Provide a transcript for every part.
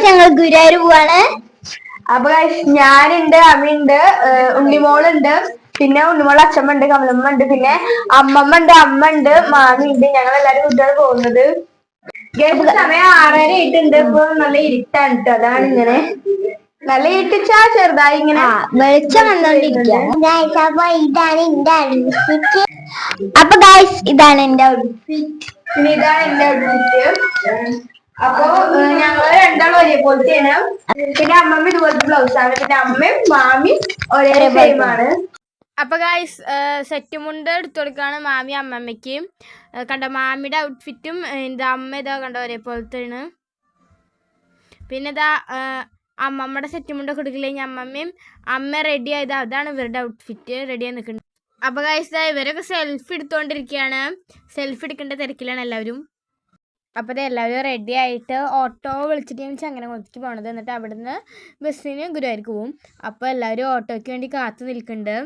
ഞങ്ങൾ ഗുരുവായൂർ പോവാണ്. അപ്പൊ ഞാനുണ്ട്, അമ്മയുണ്ട്, ഉണ്ണിമോളുണ്ട്, പിന്നെ ഉണ്ണിമോൾ അച്ഛമ്മ ഉണ്ട്, കമലമ്മ ഉണ്ട്, പിന്നെ അമ്മമ്മ ഉണ്ട്, അമ്മ ഉണ്ട്, മാമി ഉണ്ട്. ഞങ്ങൾ എല്ലാരും കൂട്ടിയാണ് പോകുന്നത്. സമയം 6:30 ആയിട്ടുണ്ട്. ഇപ്പൊ നല്ല ഇരുട്ടാണ് കേട്ടോ. അതാണ് ഇങ്ങനെ നല്ല ഇരുട്ടിച്ചാ ചെറുതായി ഇങ്ങനെ വെളിച്ചം വന്നോണ്ടിരിക്കുകയാണ്. അപ്പൊ ഗൈസ് ഇതാണ് എന്റെ ഔട്ട്ഫിറ്റ്. പിന്നെ ഇതാണ് എന്റെ ഔട്ട്ഫിറ്റ്. അപ്പൊ ഞങ്ങള് രണ്ടാളും ഒരേപോലത്തെയാണ്. പിന്നെ അമ്മമ്മ ഇതുപോലത്തെ ബ്ലൗസാണ്. പിന്നെ അമ്മയും മാമിയും ഒരേ സെയിമാണ്. അപ്പൊ ഗൈസ് സെറ്റ് മുണ്ട് എടുത്തു കൊടുക്കാണ് മാമി അമ്മമ്മയ്ക്ക്. കണ്ടോ മാമിയുടെ ഔട്ട്ഫിറ്റും എന്താ അമ്മ ഇതാ കണ്ടോ ഒരേപോലത്തെയാണ്. പിന്നെ ഇതാ അമ്മമ്മയുടെ സെറ്റ് മുണ്ടൊക്കെ എടുക്കില്ലെങ്കിൽ അമ്മമ്മയും അമ്മ റെഡി ആയത് അതാണ് ഇവരുടെ ഔട്ട്ഫിറ്റ്. റെഡിയായി നിൽക്കുന്നുണ്ട്. അപ്പൊ ഗൈസ് ഇവരൊക്കെ സെൽഫി എടുത്തുകൊണ്ടിരിക്കുകയാണ്. സെൽഫി എടുക്കേണ്ട തിരക്കിലാണ് എല്ലാവരും. അപ്പോൾ എല്ലാവരും റെഡി ആയിട്ട് ഓട്ടോ വിളിച്ചിട്ട് ഞാൻ ചങ്ങനകുളത്തേക്ക് പോകണത്. എന്നിട്ട് അവിടുന്ന് ബസ്സിന് ഗുരുവായൂർക്ക് പോവും. അപ്പോൾ എല്ലാവരും ഓട്ടോയ്ക്ക് വേണ്ടി കാത്തു നിൽക്കുന്നുണ്ട്.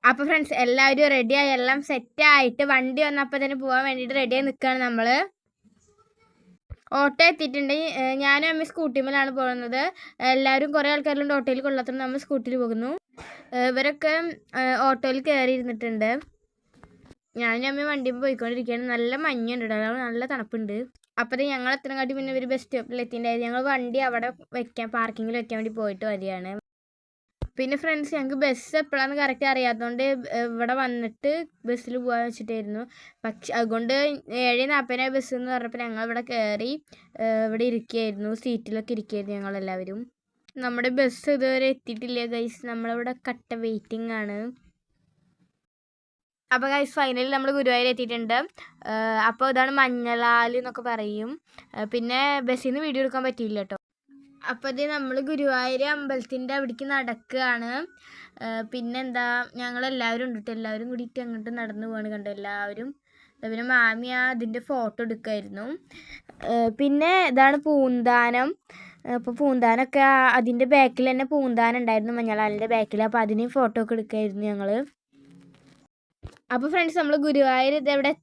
അപ്പോൾ ഫ്രണ്ട്സ് എല്ലാവരും റെഡിയായി എല്ലാം സെറ്റായിട്ട് വണ്ടി വന്നപ്പോൾ തന്നെ പോകാൻ വേണ്ടിയിട്ട് റെഡിയായി നിൽക്കുകയാണ് നമ്മൾ. ഓട്ടോ എത്തിയിട്ടുണ്ട്. ഞാനും അമ്മ സ്കൂട്ടിമേലാണ് പോകുന്നത്. എല്ലാവരും കുറേ ആൾക്കാരിലുണ്ട് ഓട്ടോയിൽ കൊള്ളാത്തതുകൊണ്ട് നമ്മൾ സ്കൂട്ടിയിൽ പോകുന്നു. ഇവരൊക്കെ ഓട്ടോയിൽ കയറി ഇരുന്നിട്ടുണ്ട്. ഞാനും അമ്മ വണ്ടിയിൽ പോയിക്കൊണ്ടിരിക്കുകയാണ്. നല്ല മഞ്ഞുണ്ട് കേട്ടോ, നല്ല തണുപ്പുണ്ട്. അപ്പോൾ ഞങ്ങൾ എത്ര കാട്ടി പിന്നെ ഒരു ബസ് സ്റ്റോപ്പിൽ എത്തിയിട്ടുണ്ടായിരുന്നു. ഞങ്ങൾ വണ്ടി അവിടെ പാർക്കിങ്ങിൽ വെക്കാൻ വേണ്ടി പോയിട്ട് വരികയാണ്. പിന്നെ ഫ്രണ്ട്സ് ഞങ്ങൾക്ക് ബസ് എപ്പോഴാണെന്ന് കറക്റ്റ് അറിയാത്തതുകൊണ്ട് ഇവിടെ വന്നിട്ട് ബസ്സിൽ പോകാൻ വെച്ചിട്ടായിരുന്നു. പക്ഷെ അതുകൊണ്ട് 7:40 ബസ് എന്ന് പറഞ്ഞപ്പോൾ ഞങ്ങൾ ഇവിടെ കയറി ഇവിടെ ഇരിക്കുകയായിരുന്നു. സീറ്റിലൊക്കെ ഇരിക്കുകയായിരുന്നു ഞങ്ങളെല്ലാവരും. നമ്മുടെ ബസ് ഇതുവരെ എത്തിയിട്ടില്ല ഗൈസ്. നമ്മളിവിടെ കട്ട വെയിറ്റിംഗ് ആണ്. അപ്പോൾ ഗൈസ് ഫൈനലി നമ്മൾ ഗുരുവായൂർ എത്തിയിട്ടുണ്ട്. അപ്പോൾ ഇതാണ് മഞ്ഞളാൽ എന്നൊക്കെ പറയും. പിന്നെ ബസ്സിൽ നിന്ന് വീഡിയോ എടുക്കാൻ പറ്റിയില്ല കേട്ടോ. അപ്പോൾ ഇത് നമ്മൾ ഗുരുവായൂർ അമ്പലത്തിൻ്റെ അവിടേക്ക് നടക്കുകയാണ്. പിന്നെന്താ ഞങ്ങളെല്ലാവരും ഉണ്ട് കേട്ടോ. എല്ലാവരും കൂടിയിട്ട് അങ്ങോട്ട് നടന്നു പോവാണ് കണ്ടോ എല്ലാവരും. പിന്നെ മാമി അതിൻ്റെ ഫോട്ടോ എടുക്കുമായിരുന്നു. പിന്നെ ഇതാണ് പൂന്താനം. അപ്പോൾ പൂന്താനമൊക്കെ അതിൻ്റെ ബാക്കിൽ തന്നെ പൂന്താനം ഉണ്ടായിരുന്നു മഞ്ഞളാലിൻ്റെ ബാക്കിൽ. അപ്പോൾ അതിന് ഫോട്ടോ ഒക്കെ എടുക്കുമായിരുന്നു ഞങ്ങൾ. അപ്പോൾ ഫ്രണ്ട്സ് നമ്മൾ ഗുരുവായൂർ ഇതെവിടെ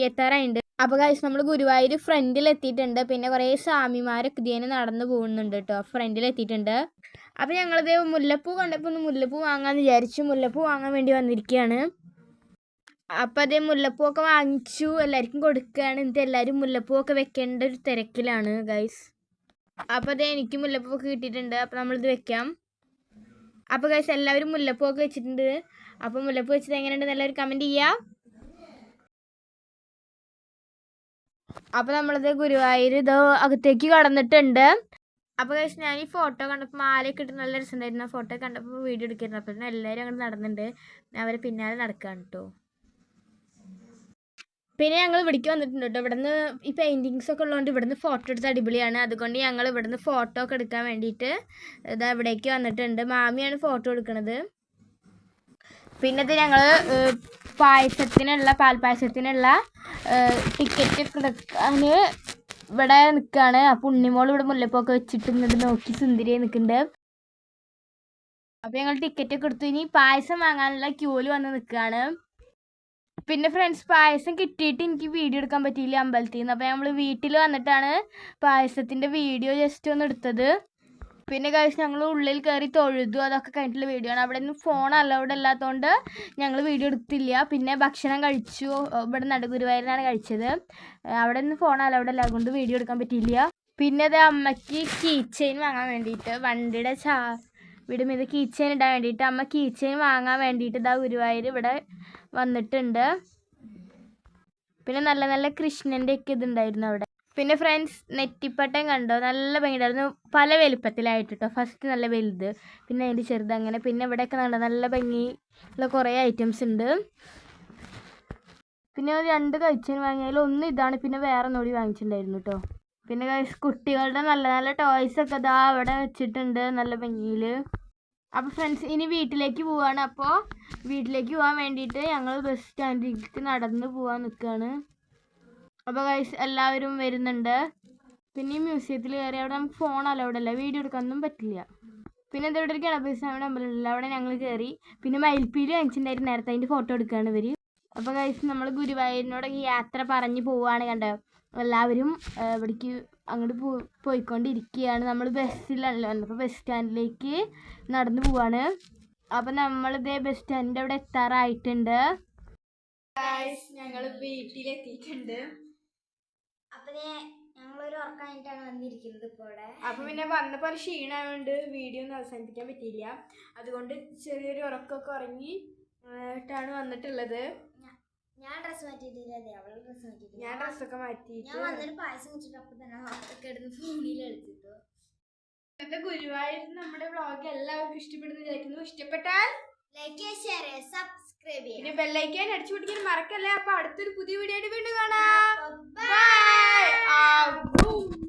എത്താറായിട്ടുണ്ട്. അപ്പോൾ ഗൈസ് നമ്മൾ ഗുരുവായൂർ ഫ്രണ്ടിൽ എത്തിയിട്ടുണ്ട്. പിന്നെ കുറേ സ്വാമിമാരൊക്കെ ഇതിനെ നടന്നു പോകുന്നുണ്ട് കേട്ടോ. ഫ്രണ്ടിൽ എത്തിയിട്ടുണ്ട്. അപ്പോൾ ഞങ്ങളിത് മുല്ലപ്പൂ കണ്ടപ്പോൾ ഒന്ന് മുല്ലപ്പൂ വാങ്ങാമെന്ന് വിചാരിച്ചു. മുല്ലപ്പൂ വാങ്ങാൻ വേണ്ടി വന്നിരിക്കുകയാണ്. അപ്പോൾ അതേ മുല്ലപ്പൂ ഒക്കെ വാങ്ങിച്ചു എല്ലാവർക്കും കൊടുക്കുകയാണ്. എന്നിട്ട് എല്ലാവരും മുല്ലപ്പൂ ഒക്കെ വെക്കേണ്ട ഒരു തിരക്കിലാണ് ഗൈസ്. അപ്പോൾ അതേ എനിക്ക് മുല്ലപ്പൂ ഒക്കെ കിട്ടിയിട്ടുണ്ട്. അപ്പോൾ നമ്മളിത് വെക്കാം. അപ്പോൾ ഗൈസ് എല്ലാവരും മുല്ലപ്പൂ ഒക്കെ വെച്ചിട്ടുണ്ട്. അപ്പോൾ മുല്ലപ്പൂ വെച്ചത് എങ്ങനെയുണ്ടെന്ന് എല്ലാവരും കമൻറ്റ് ചെയ്യുക. അപ്പോൾ നമ്മളിത് ഗുരുവായൂർ ഇത് അകത്തേക്ക് കടന്നിട്ടുണ്ട്. അപ്പോൾ ഗൈസ് ഞാൻ ഈ ഫോട്ടോ കണ്ടപ്പോൾ മാലയൊക്കെ ഇട്ട് നല്ല രസമുണ്ടായിരുന്നു. ആ ഫോട്ടോ കണ്ടപ്പോൾ വീഡിയോ എടുക്കായിരുന്നു. അപ്പോൾ എല്ലാവരും അങ്ങോട്ട് നടന്നിട്ടുണ്ട്. അവരെ പിന്നാലെ നടക്കുകയാണ് കേട്ടോ. പിന്നെ ഞങ്ങൾ ഇവിടേക്ക് വന്നിട്ടുണ്ട് കേട്ടോ. ഇവിടുന്ന് ഈ പെയിൻറ്റിങ്സ് ഒക്കെ ഉള്ളതുകൊണ്ട് ഇവിടുന്ന് ഫോട്ടോ എടുത്ത് അടിപൊളിയാണ്. അതുകൊണ്ട് ഞങ്ങൾ ഇവിടുന്ന് ഫോട്ടോ ഒക്കെ എടുക്കാൻ വേണ്ടിയിട്ട് ഇതാ ഇവിടേക്ക് വന്നിട്ടുണ്ട്. മാമിയാണ് ഫോട്ടോ എടുക്കുന്നത്. പിന്നെ ഇത് ഞങ്ങൾ പാൽപ്പായസത്തിനുള്ള ടിക്കറ്റ് എടുക്കാൻ ഇവിടെ നിൽക്കുകയാണ്. അപ്പോൾ ഉണ്ണിമോൾ ഇവിടെ മുല്ലപ്പൊക്കെ വെച്ചിട്ട് ഇങ്ങോട്ട് നോക്കി സുന്ദരിയായി നിൽക്കുന്നുണ്ട്. അപ്പോൾ ഞങ്ങൾ ടിക്കറ്റ് ഒക്കെ എടുത്തു. ഇനി പായസം വാങ്ങാനുള്ള ക്യൂവിൽ വന്ന് നിൽക്കുകയാണ്. പിന്നെ ഫ്രണ്ട്സ് പായസം കിട്ടിയിട്ട് എനിക്ക് വീഡിയോ എടുക്കാൻ പറ്റിയില്ല അമ്പലത്തിൽ നിന്ന്. അപ്പോൾ നമ്മൾ വീട്ടിൽ വന്നിട്ടാണ് പായസത്തിൻ്റെ വീഡിയോ ജസ്റ്റ് ഒന്ന് എടുത്തത്. പിന്നെ ഗൈസ് ഞങ്ങൾ ഉള്ളിൽ കയറി തൊഴുതു. അതൊക്കെ കഴിഞ്ഞിട്ടുള്ള വീഡിയോ ആണ്. അവിടെ നിന്ന് ഫോൺ അലൗഡ് അല്ലാത്തതുകൊണ്ട് ഞങ്ങൾ വീഡിയോ എടുത്തില്ല. പിന്നെ ഭക്ഷണം കഴിച്ചു. ഇവിടെ നടുഗുരുവായൂരിനാണ് കഴിച്ചത്. അവിടെ നിന്ന് ഫോൺ അലൗഡ് അല്ല, അതുകൊണ്ട് വീഡിയോ എടുക്കാൻ പറ്റിയില്ല. പിന്നെ അത് അമ്മയ്ക്ക് കീ ചെയിൻ വാങ്ങാൻ വേണ്ടിയിട്ട് വണ്ടിയുടെ വീട് മീത് കീ ചെയിൻ ഇടാൻ വേണ്ടിയിട്ട് അമ്മ കീ ചെയിൻ വാങ്ങാൻ വേണ്ടിയിട്ട് ഇതാ ഗുരുവായൂർ ഇവിടെ വന്നിട്ടുണ്ട്. പിന്നെ നല്ല നല്ല കൃഷ്ണൻ്റെ ഒക്കെ ഇതുണ്ടായിരുന്നു അവിടെ. പിന്നെ ഫ്രണ്ട്സ് നെറ്റിപ്പട്ടം കണ്ടോ, നല്ല ഭംഗിയുണ്ടായിരുന്നു. പല വലുപ്പത്തിലായിട്ട് കേട്ടോ. ഫസ്റ്റ് നല്ല വലുത്, പിന്നെ അതിൻ്റെ ചെറുത്, അങ്ങനെ. പിന്നെ ഇവിടെയൊക്കെ നല്ല ഭംഗിയുള്ള കുറേ ഐറ്റംസ് ഉണ്ട്. പിന്നെ 2 കഴിച്ചതിന് വാങ്ങിയാലും ഒന്ന് ഇതാണ്, പിന്നെ വേറെ ഒന്നുകൂടി വാങ്ങിച്ചിട്ടുണ്ടായിരുന്നു കേട്ടോ. പിന്നെ കുട്ടികളുടെ നല്ല നല്ല ടോയ്സൊക്കെ ഇതാ അവിടെ വെച്ചിട്ടുണ്ട് നല്ല ഭംഗിയിൽ. അപ്പോൾ ഫ്രണ്ട്സ് ഇനി വീട്ടിലേക്ക് പോവുകയാണ്. അപ്പോൾ വീട്ടിലേക്ക് പോകാൻ വേണ്ടിയിട്ട് ഞങ്ങൾ ബസ് സ്റ്റാൻഡിലേക്ക് നടന്ന് പോകാൻ നിൽക്കുകയാണ്. അപ്പോൾ ഗൈസ് എല്ലാവരും വരുന്നുണ്ട്. പിന്നെ ഈ മ്യൂസിയത്തിൽ കയറി അവിടെ നമുക്ക് ഫോൺ അലൗഡ് അല്ല, വീഡിയോ എടുക്കാനൊന്നും പറ്റില്ല. പിന്നെ എന്താ ഇവിടെ ഒരു ഗണപതി സ്വാമിയുടെ അമ്പലമില്ല, അവിടെ ഞങ്ങൾ കയറി. പിന്നെ മയിൽപ്പീലി വാങ്ങിച്ചിട്ടുണ്ടായിരുന്നു നേരത്തെ, അതിൻ്റെ ഫോട്ടോ എടുക്കുകയാണ് ഇവർ. അപ്പോൾ ഗൈസ് നമ്മൾ ഗുരുവായൂരിനോട് യാത്ര പറഞ്ഞ് പോവുകയാണ് കണ്ടോ. എല്ലാവരും ഇവിടേക്ക് അങ്ങോട്ട് പോയിക്കൊണ്ടിരിക്കുകയാണ്. നമ്മൾ ബസ്സിലാണല്ലോ അപ്പോൾ ബസ് സ്റ്റാൻഡിലേക്ക് നടന്നു പോവാണ്. അപ്പം നമ്മളിതേ ബസ് സ്റ്റാൻഡിൻ്റെ അവിടെ എത്താറായിട്ടുണ്ട്. ഞങ്ങൾ വീട്ടിലെത്തിയിട്ടുണ്ട്. അപ്പൊ ഞങ്ങളൊരു ഉറക്കായിട്ടാണ് വന്നിരിക്കുന്നത് ഇപ്പൊ ഇവിടെ. അപ്പൊ പിന്നെ വന്നപ്പോൾ ക്ഷീണമായതുകൊണ്ട് വീഡിയോ ഒന്നും അവസാനിപ്പിക്കാൻ പറ്റിയില്ല. അതുകൊണ്ട് ചെറിയൊരു ഉറക്കമൊക്കെ ഉറങ്ങിയിട്ടാണ് വന്നിട്ടുള്ളത്. ഞാൻ ഡ്രസ് മാറ്റിയിട്ടില്ല, അവള് ഡ്രസ് മാറ്റിയിട്ടില്ല. ഞാൻ ഡ്രസ്സൊക്കെ മാറ്റിയിട്ട് ഞാൻ വന്നൊരു പായസം കുടിച്ചിട്ട് അപ്പൊ തന്നെ കിടന്ന് ഫോണിൽ കളിച്ചിട്ടു. ഇന്നത്തെ ഗുരുവായൂർ നമ്മുടെ വ്ളോഗ് എല്ലാവർക്കും ഇഷ്ടപ്പെടുന്നു വിചാരിക്കുന്നു. ഇഷ്ടപ്പെട്ടാൽ ലൈക്ക് ഷെയർ സബ്സ്ക്രൈബ് ചെയ്യുക, പിന്നെ ബെല്ലൈക്കൻ അടിച്ചു പിടിക്കാൻ മറക്കല്ലേ. അപ്പൊ അടുത്തൊരു പുതിയ വീഡിയോ ആയിട്ട് വീണ്ടും കാണാം. ബൈ.